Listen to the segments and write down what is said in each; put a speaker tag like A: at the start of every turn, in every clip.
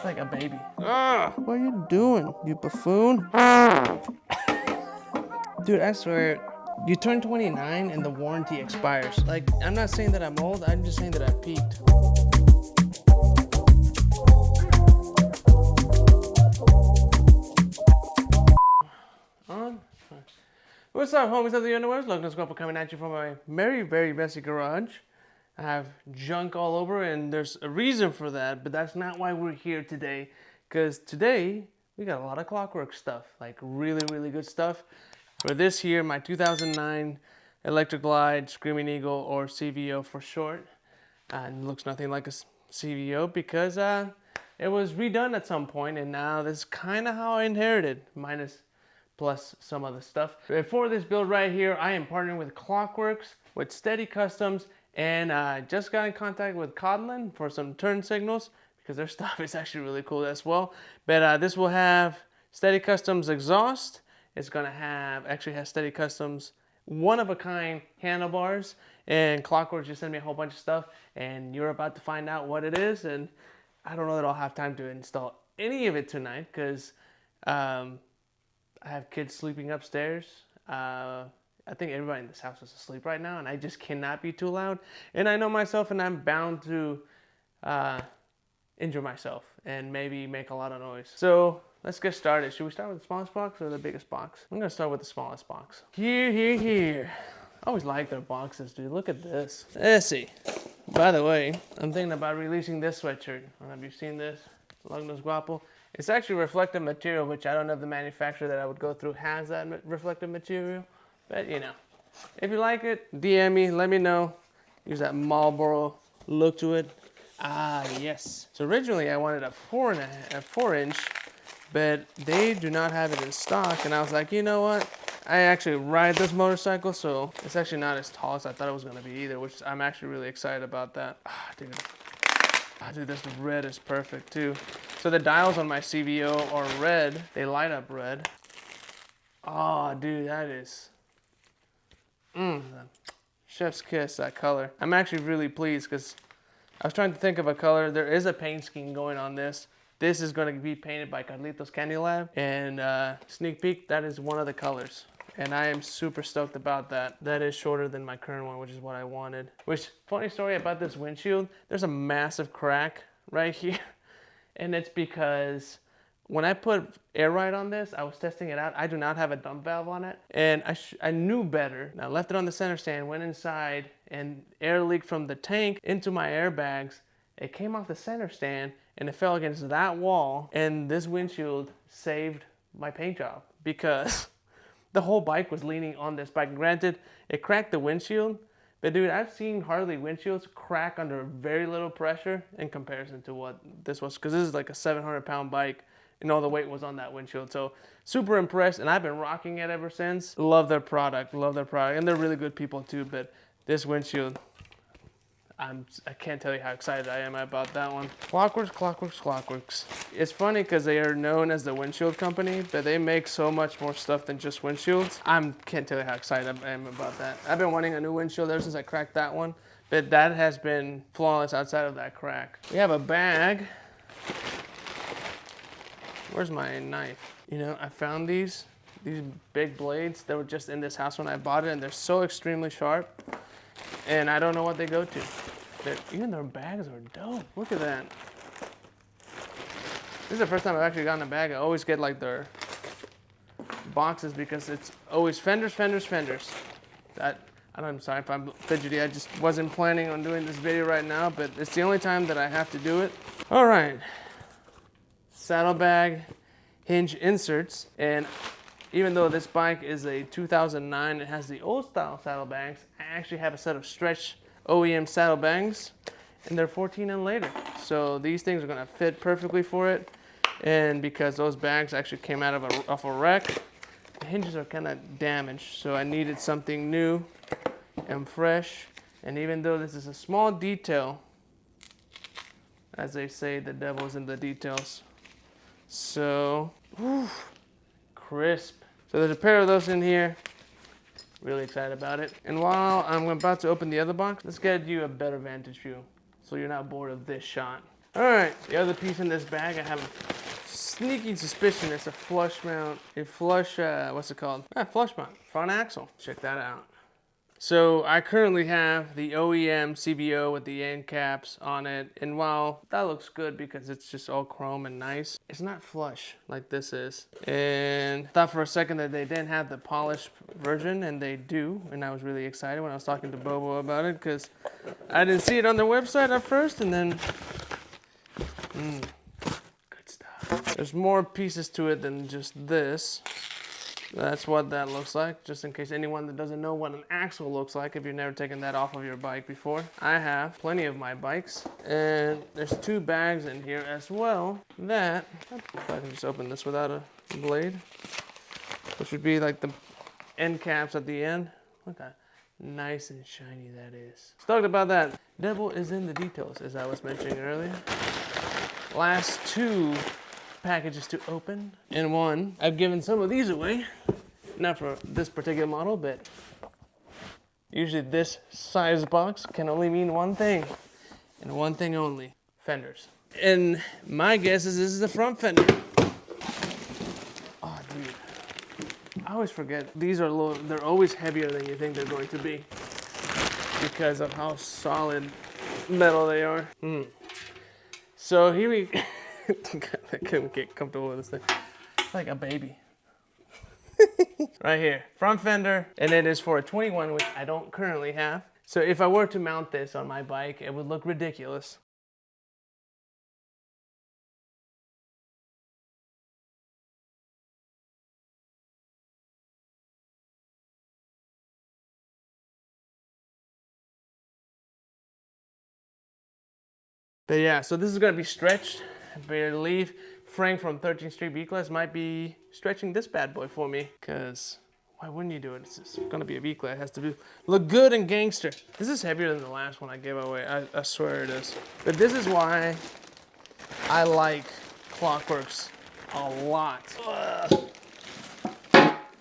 A: like a baby. Ah, what are you doing, you buffoon? Dude, I swear, you turn 29 and the warranty expires. Like, I'm not saying that I'm old, I'm just saying that I've peaked. On. What's up, homies of the universe? Lugnuts.Guapo coming at you from my very messy garage. I have junk all over, and there's a reason for that, but that's not why we're here today. Because today, we got a lot of Klock Werks stuff, like really good stuff. For this here, my 2009 Electric Glide Screaming Eagle, or CVO for short. And it looks nothing like a CVO because it was redone at some point, and now this is kind of how I inherited, plus some other stuff. For this build right here, I am partnering with Klock Werks, with Steady Customs, and just got in contact with Kodlin for some turn signals because their stuff is actually really cool as well. But this will have Steady Customs exhaust. It's gonna actually has Steady Customs one-of-a-kind handlebars, and Klock Werks just sent me a whole bunch of stuff, and you're about to find out what it is. And I don't know that I'll have time to install any of it tonight because I have kids sleeping upstairs. I think everybody in this house is asleep right now, and I just cannot be too loud. And I know myself, and I'm bound to injure myself and maybe make a lot of noise. So let's get started. Should we start with the smallest box or the biggest box? I'm gonna start with the smallest box. Here. I always like their boxes, dude. Look at this. Let's see. By the way, I'm thinking about releasing this sweatshirt. I don't know if you've seen this. Lugnuts.Guapo. It's actually reflective material, which I don't know if the manufacturer that I would go through has that reflective material. But you know, if you like it, DM me, let me know. Use that Marlboro look to it. Ah, yes. So originally I wanted a 4-inch, but they do not have it in stock. And I was like, you know what? I actually ride this motorcycle, so it's actually not as tall as I thought it was gonna be either, which I'm actually really excited about that. Ah, dude, this red is perfect too. So the dials on my CVO are red. They light up red. Oh, dude, that is... chef's kiss, that color. I'm actually really pleased because I was trying to think of a color. There is a paint scheme going on this. This is going to be painted by Carlitos Candy Lab. And sneak peek, that is one of the colors. And I am super stoked about that. That is shorter than my current one, which is what I wanted. Which, funny story about this windshield, there's a massive crack right here. And it's because when I put air ride on this, I was testing it out. I do not have a dump valve on it. And I knew better. And I left it on the center stand, went inside, and air leaked from the tank into my airbags. It came off the center stand, and it fell against that wall. And this windshield saved my paint job because the whole bike was leaning on this bike. Granted, it cracked the windshield. But dude, I've seen Harley windshields crack under very little pressure in comparison to what this was. Because this is like a 700-pound bike. And all the weight was on that windshield. So super impressed, and I've been rocking it ever since. Love their product, and they're really good people too. But this windshield, I can't tell you how excited I am about that one. Klock Werks. It's funny because they are known as the windshield company, but they make so much more stuff than just windshields. Can't tell you how excited I am about that. I've been wanting a new windshield ever since I cracked that one, but that has been flawless outside of that crack. We have a bag. Where's my knife? You know, I found these big blades that were just in this house when I bought it, and they're so extremely sharp, and I don't know what they go to. Even their bags are dope. Look at that. This is the first time I've actually gotten a bag. I always get like their boxes because it's always fenders. I'm sorry if I'm fidgety. I just wasn't planning on doing this video right now, but it's the only time that I have to do it. All right. Saddlebag hinge inserts, and even though this bike is a 2009, it has the old style saddlebags. I actually have a set of stretch OEM saddlebags, and they're 14 and later. So these things are gonna fit perfectly for it. And because those bags actually came out of a wreck, the hinges are kind of damaged. So I needed something new and fresh. And even though this is a small detail, as they say, the devil's in the details. So, crisp. So there's a pair of those in here. Really excited about it. And while I'm about to open the other box, let's get you a better vantage view so you're not bored of this shot. All right, the other piece in this bag, I have a sneaky suspicion it's a flush mount, what's it called? Flush mount, front axle. Check that out. So I currently have the OEM CVO with the end caps on it, and while that looks good because it's just all chrome and nice, it's not flush like this is. And thought for a second that they didn't have the polished version, and they do, and I was really excited when I was talking to Bobo about it because I didn't see it on their website at first, and then good stuff. There's more pieces to it than just this. That's what that looks like, just in case anyone that doesn't know what an axle looks like if you've never taken that off of your bike before. I have plenty of my bikes, and there's 2 bags in here as well that, if I can just open this without a blade, which would be like the end caps at the end. Look how nice and shiny that is. Stoked about that. Devil is in the details, as I was mentioning earlier. Last 2 packages to open, and one I've given some of these away, not for this particular model, but usually this size box can only mean one thing, and one thing only: fenders. And my guess is this is the front fender. Oh dude, I always forget these are low. They're always heavier than you think they're going to be because of how solid metal they are. So here we I couldn't get comfortable with this thing. It's like a baby. Right here, front fender, and it is for a 21, which I don't currently have. So if I were to mount this on my bike, it would look ridiculous. But yeah, so this is gonna be stretched. I believe Frank from 13th Street V-Class might be stretching this bad boy for me, because why wouldn't you do it? It's just gonna be a V-Class. It has to look good and gangster. This is heavier than the last one I gave away. I swear it is. But this is why I like Klock Werks a lot. Ugh.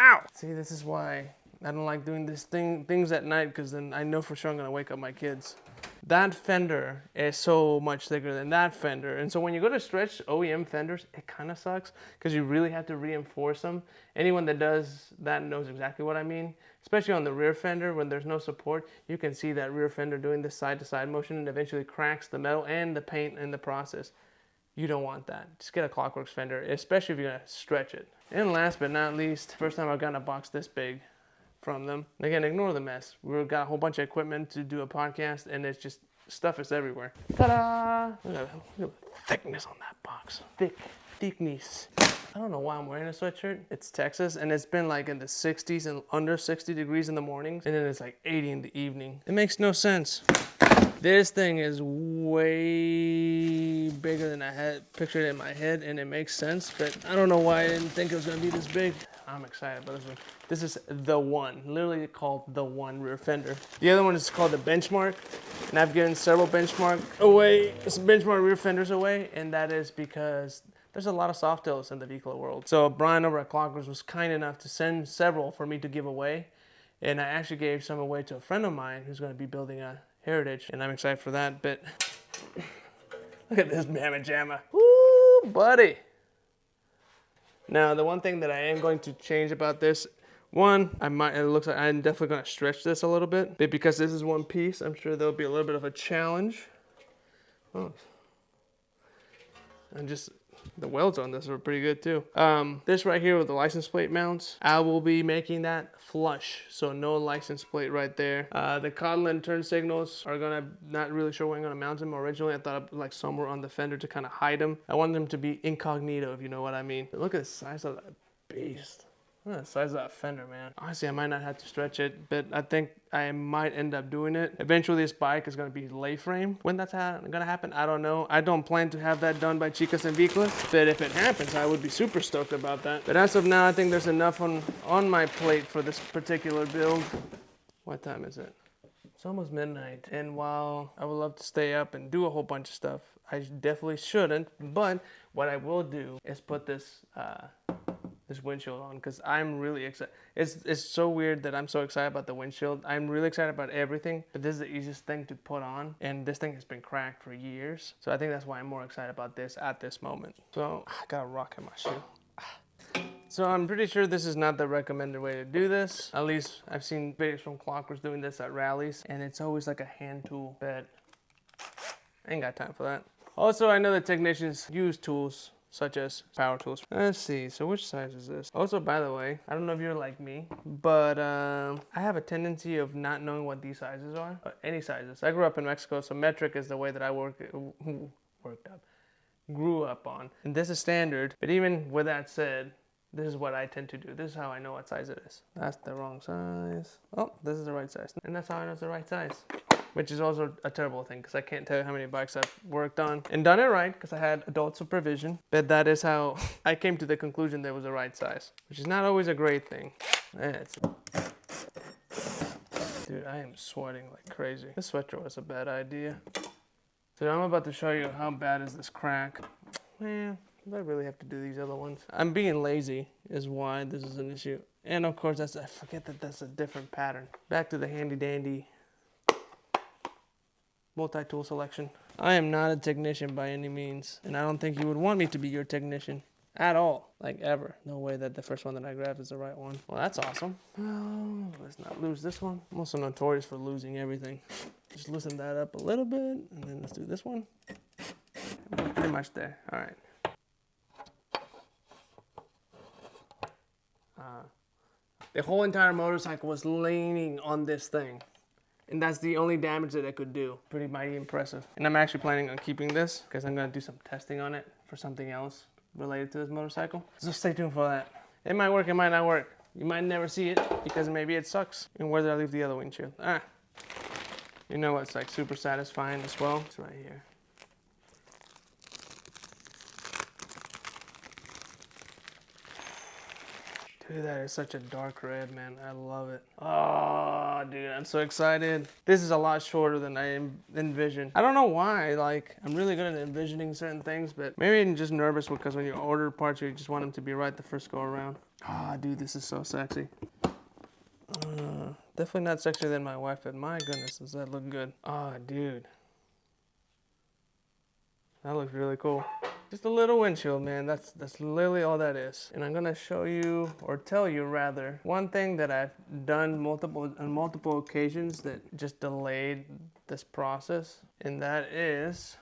A: Ow! See, this is why I don't like doing things at night, because then I know for sure I'm gonna wake up my kids. That fender is so much thicker than that fender. And so when you go to stretch OEM fenders, it kind of sucks because you really have to reinforce them. Anyone that does that knows exactly what I mean. Especially on the rear fender when there's no support, you can see that rear fender doing this side-to-side motion and eventually cracks the metal and the paint in the process. You don't want that. Just get a Klock Werks fender, especially if you're gonna stretch it. And last but not least, first time I've gotten a box this big from them. And again, ignore the mess. We've got a whole bunch of equipment to do a podcast, and it's just stuff is everywhere. Ta-da! Look at the thickness on that box. Thickness. I don't know why I'm wearing a sweatshirt. It's Texas, and it's been like in the 60s and under 60 degrees in the mornings, and then it's like 80 in the evening. It makes no sense. This thing is way bigger than I had pictured it in my head, and it makes sense, but I don't know why I didn't think it was gonna be this big. I'm excited about this one. This is the one, literally called the one rear fender. The other one is called the Benchmark, and I've given several benchmark rear fenders away, and that is because there's a lot of soft tails in the vehicle world. So Brian over at Klock Werks was kind enough to send several for me to give away, and I actually gave some away to a friend of mine who's going to be building a Heritage, and I'm excited for that. But look at this mamma jamma. Woo, buddy. Now, the one thing that I am going to change about this, it looks like I'm definitely going to stretch this a little bit, but because this is one piece, I'm sure there'll be a little bit of a challenge. Oh, and just the welds on this are pretty good too. This right here with the license plate mounts, I will be making that flush, so no license plate right there. The Kodlin turn signals are not really sure where I'm gonna mount them. Originally, I thought I'd like somewhere on the fender to kind of hide them. I want them to be incognito, if you know what I mean. But look at the size of that beast. Look at the size of that fender, man. Honestly, I might not have to stretch it, but I think I might end up doing it. Eventually, this bike is going to be lay frame. When that's going to happen, I don't know. I don't plan to have that done by Chicas and V-Class, but if it happens, I would be super stoked about that. But as of now, I think there's enough on my plate for this particular build. What time is it? It's almost midnight, and while I would love to stay up and do a whole bunch of stuff, I definitely shouldn't, but what I will do is put this this windshield on because I'm really excited. It's so weird that I'm so excited about the windshield. I'm really excited about everything, but this is the easiest thing to put on, and this thing has been cracked for years. So I think that's why I'm more excited about this at this moment. So I got a rock in my shoe. So I'm pretty sure this is not the recommended way to do this. At least I've seen videos from Klock Werks doing this at rallies, and it's always like a hand tool, but I ain't got time for that. Also, I know that technicians use tools such as power tools. Let's see, so which size is this? Also, by the way, I don't know if you're like me, but I have a tendency of not knowing what these sizes are, or any sizes. I grew up in Mexico, so metric is the way that I grew up on. And this is standard, but even with that said, this is what I tend to do. This is how I know what size it is. That's the wrong size. Oh, this is the right size. And that's how I know it's the right size. Which is also a terrible thing because I can't tell you how many bikes I've worked on and done it right because I had adult supervision. But that is how I came to the conclusion that it was the right size, which is not always a great thing. Dude, I am sweating like crazy. This sweater was a bad idea. So I'm about to show you how bad is this crack. Man, do I really have to do these other ones? I'm being lazy is why this is an issue. And of course, I forget that that's a different pattern. Back to the handy dandy multi-tool selection. I am not a technician by any means, and I don't think you would want me to be your technician at all, like ever. No way that the first one that I grabbed is the right one. Well, that's awesome. Well, let's not lose this one. I'm also notorious for losing everything. Just loosen that up a little bit, and then let's do this one. We're pretty much there. All right. The whole entire motorcycle was leaning on this thing. And that's the only damage that I could do. Pretty mighty impressive. And I'm actually planning on keeping this because I'm gonna do some testing on it for something else related to this motorcycle. So stay tuned for that. It might work, it might not work. You might never see it because maybe it sucks. And where did I leave the other windshield? You know what's like super satisfying as well? It's right here. Dude, that is such a dark red, man. I love it. Oh, dude, I'm so excited. This is a lot shorter than I envisioned. I don't know why. Like, I'm really good at envisioning certain things, but maybe I'm just nervous because when you order parts, you just want them to be right the first go around. Oh, dude, this is so sexy. Definitely not sexier than my wife, but my goodness, does that look good. Oh, dude. That looks really cool. Just a little windshield, man. That's literally all that is. And I'm gonna show you, or tell you rather, one thing that I've done on multiple occasions that just delayed this process, and that is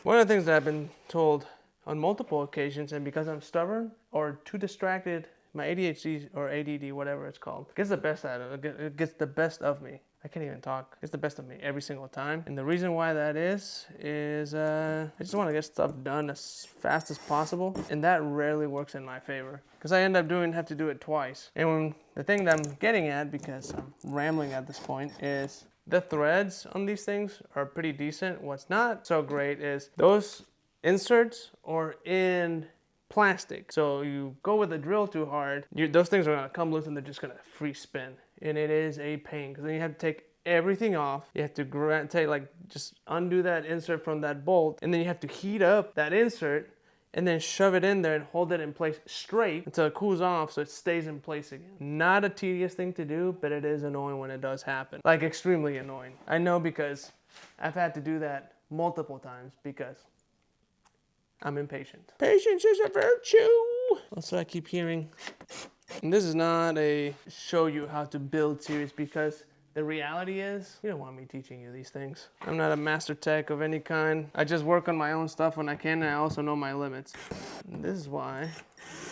A: one of the things that I've been told on multiple occasions, and because I'm stubborn or too distracted, my ADHD or ADD, whatever it's called, gets the best out of it. It gets the best of me. I can't even talk. It's the best of me every single time. And the reason why that is I just want to get stuff done as fast as possible. And that rarely works in my favor because I end up have to do it twice. And the thing that I'm getting at, because I'm rambling at this point, is the threads on these things are pretty decent. What's not so great is those inserts are in plastic. So you go with the drill too hard, those things are gonna come loose and they're just gonna free spin. And it is a pain because then you have to take everything off. You have to just undo that insert from that bolt, and then you have to heat up that insert and then shove it in there and hold it in place straight until it cools off so it stays in place again. Not a tedious thing to do, but it is annoying when it does happen. Like extremely annoying. I know because I've had to do that multiple times because I'm impatient. Patience is a virtue. Also, I keep hearing, and this is not a show you how to build series because the reality is, you don't want me teaching you these things. I'm not a master tech of any kind. I just work on my own stuff when I can, and I also know my limits. And this is why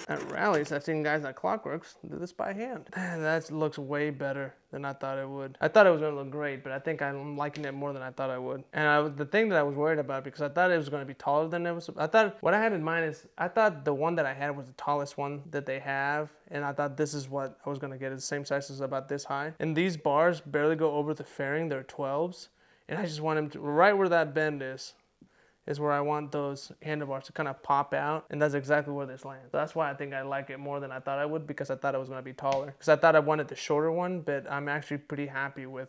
A: at rallies, I've seen guys at Klock Werks do this by hand. That looks way better than I thought it would. I thought it was gonna look great, but I think I'm liking it more than I thought I would. And the thing that I was worried about, because I thought it was gonna be taller than it was, what I had in mind is, I thought the one that I had was the tallest one that they have, and I thought this is what I was gonna get, is the same size as about this high. And these bars barely go over the fairing, they're 12s, and I just want them to, right where that bend is where I want those handlebars to kind of pop out, and that's exactly where this lands. So that's why I think I like it more than I thought I would, because I thought it was going to be taller. Because I thought I wanted the shorter one, but I'm actually pretty happy with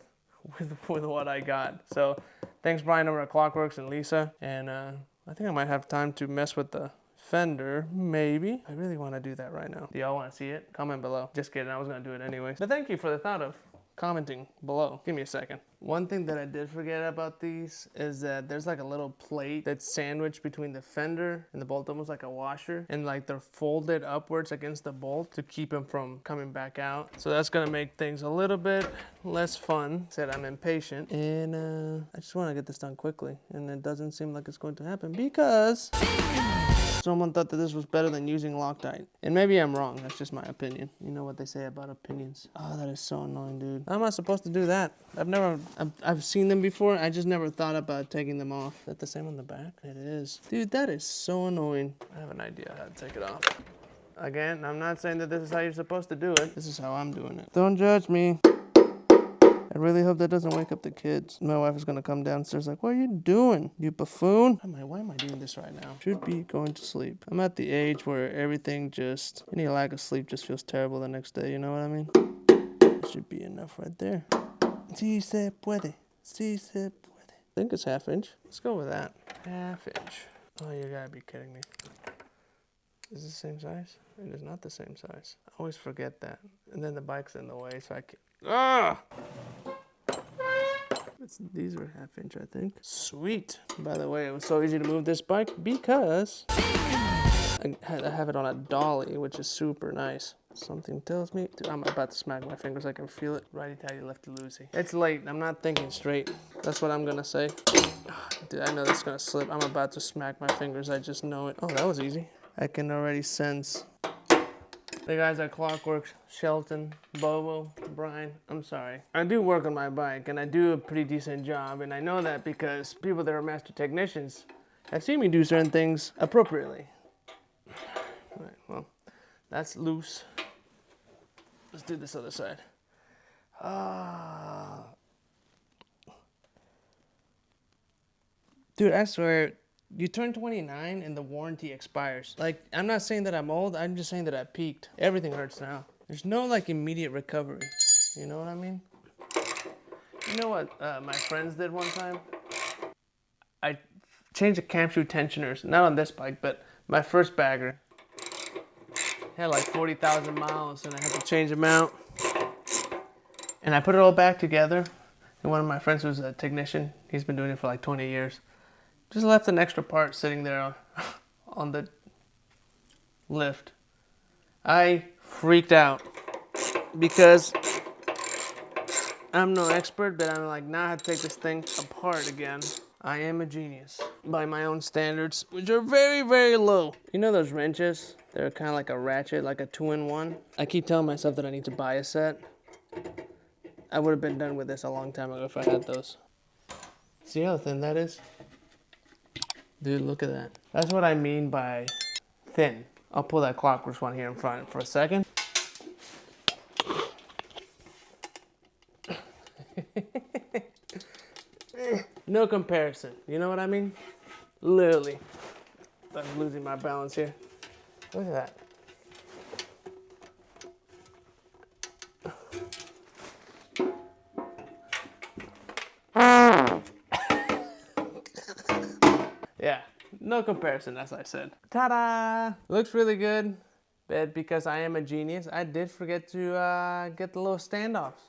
A: what I got. So thanks Brian over at Klock Werks and Lisa, and I think I might have time to mess with the fender, maybe. I really want to do that right now. Do y'all want to see it? Comment below. Just kidding, I was going to do it anyways. But thank you for the thought of commenting below. Give me a second. One thing that I did forget about these is that there's like a little plate that's sandwiched between the fender and the bolt, almost like a washer, and like they're folded upwards against the bolt to keep them from coming back out. So that's gonna make things a little bit less fun. Said I'm impatient, and I just want to get this done quickly, and it doesn't seem like it's going to happen because someone thought that this was better than using Loctite. And maybe I'm wrong, that's just my opinion. You know what they say about opinions. Oh, that is so annoying, dude. How am I supposed to do that? I've seen them before, I just never thought about taking them off. Is that the same on the back? It is. Dude, that is so annoying. I have an idea how to take it off. Again, I'm not saying that this is how you're supposed to do it. This is how I'm doing it. Don't judge me. I really hope that doesn't wake up the kids. My wife is gonna come downstairs like, what are you doing, you buffoon? Why am I doing this right now? Should be going to sleep. I'm at the age where everything just, any lack of sleep just feels terrible the next day, you know what I mean? That should be enough right there. Si se puede. Si se puede. I think it's 1/2 inch. Let's go with that. 1/2 inch. Oh, you gotta be kidding me. Is it the same size? It is not the same size. I always forget that. And then the bike's in the way, so I can't. Ah! These are 1/2 inch, I think. Sweet. By the way, it was so easy to move this bike because I have it on a dolly, which is super nice. Something tells me, dude, I'm about to smack my fingers. I can feel it. Righty-tighty, lefty-loosey. It's late. I'm not thinking straight. That's what I'm gonna say. Dude, I know that's gonna slip. I'm about to smack my fingers. I just know it. Oh, that was easy. I can already sense. The guys at Klock Werks, Shelton, Bobo, Brian, I'm sorry. I do work on my bike, and I do a pretty decent job, and I know that because people that are master technicians have seen me do certain things appropriately. All right, well, that's loose. Let's do this other side. Dude, I swear, you turn 29 and the warranty expires. Like, I'm not saying that I'm old, I'm just saying that I peaked. Everything hurts now. There's no like immediate recovery. You know what I mean? You know what my friends did one time? I changed the cam shoe tensioners, not on this bike, but my first bagger. Had like 40,000 miles and I had to change them out. And I put it all back together. And one of my friends who's a technician, he's been doing it for like 20 years. Just left an extra part sitting there on the lift. I freaked out because I'm no expert, but I'm like, now I have to take this thing apart again. I am a genius by my own standards, which are very, very low. You know those wrenches? They're kind of like a ratchet, like a 2-in-1. I keep telling myself that I need to buy a set. I would have been done with this a long time ago if I had those. See how thin that is? Dude, look at that. That's what I mean by thin. I'll pull that Klock Werks one here in front for a second. No comparison. You know what I mean? Literally. I'm losing my balance here. Look at that. Yeah, no comparison, as I said. Ta-da! Looks really good, but because I am a genius, I did forget to get the little standoffs.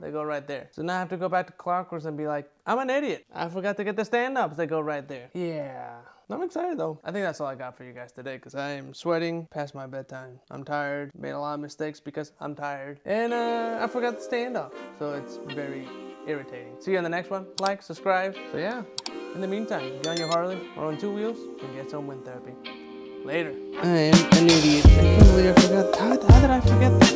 A: They go right there. So now I have to go back to Klock Werks and be like, I'm an idiot. I forgot to get the stand-ups. They go right there. Yeah. I'm excited though. I think that's all I got for you guys today because I am sweating past my bedtime. I'm tired. Made a lot of mistakes because I'm tired. And I forgot the stand-off. So it's very irritating. See you on the next one. Like, subscribe. So yeah. In the meantime, get on your Harley or on 2 wheels and get some wind therapy. Later. I am an idiot. I can't believe I forgot. How did I forget that?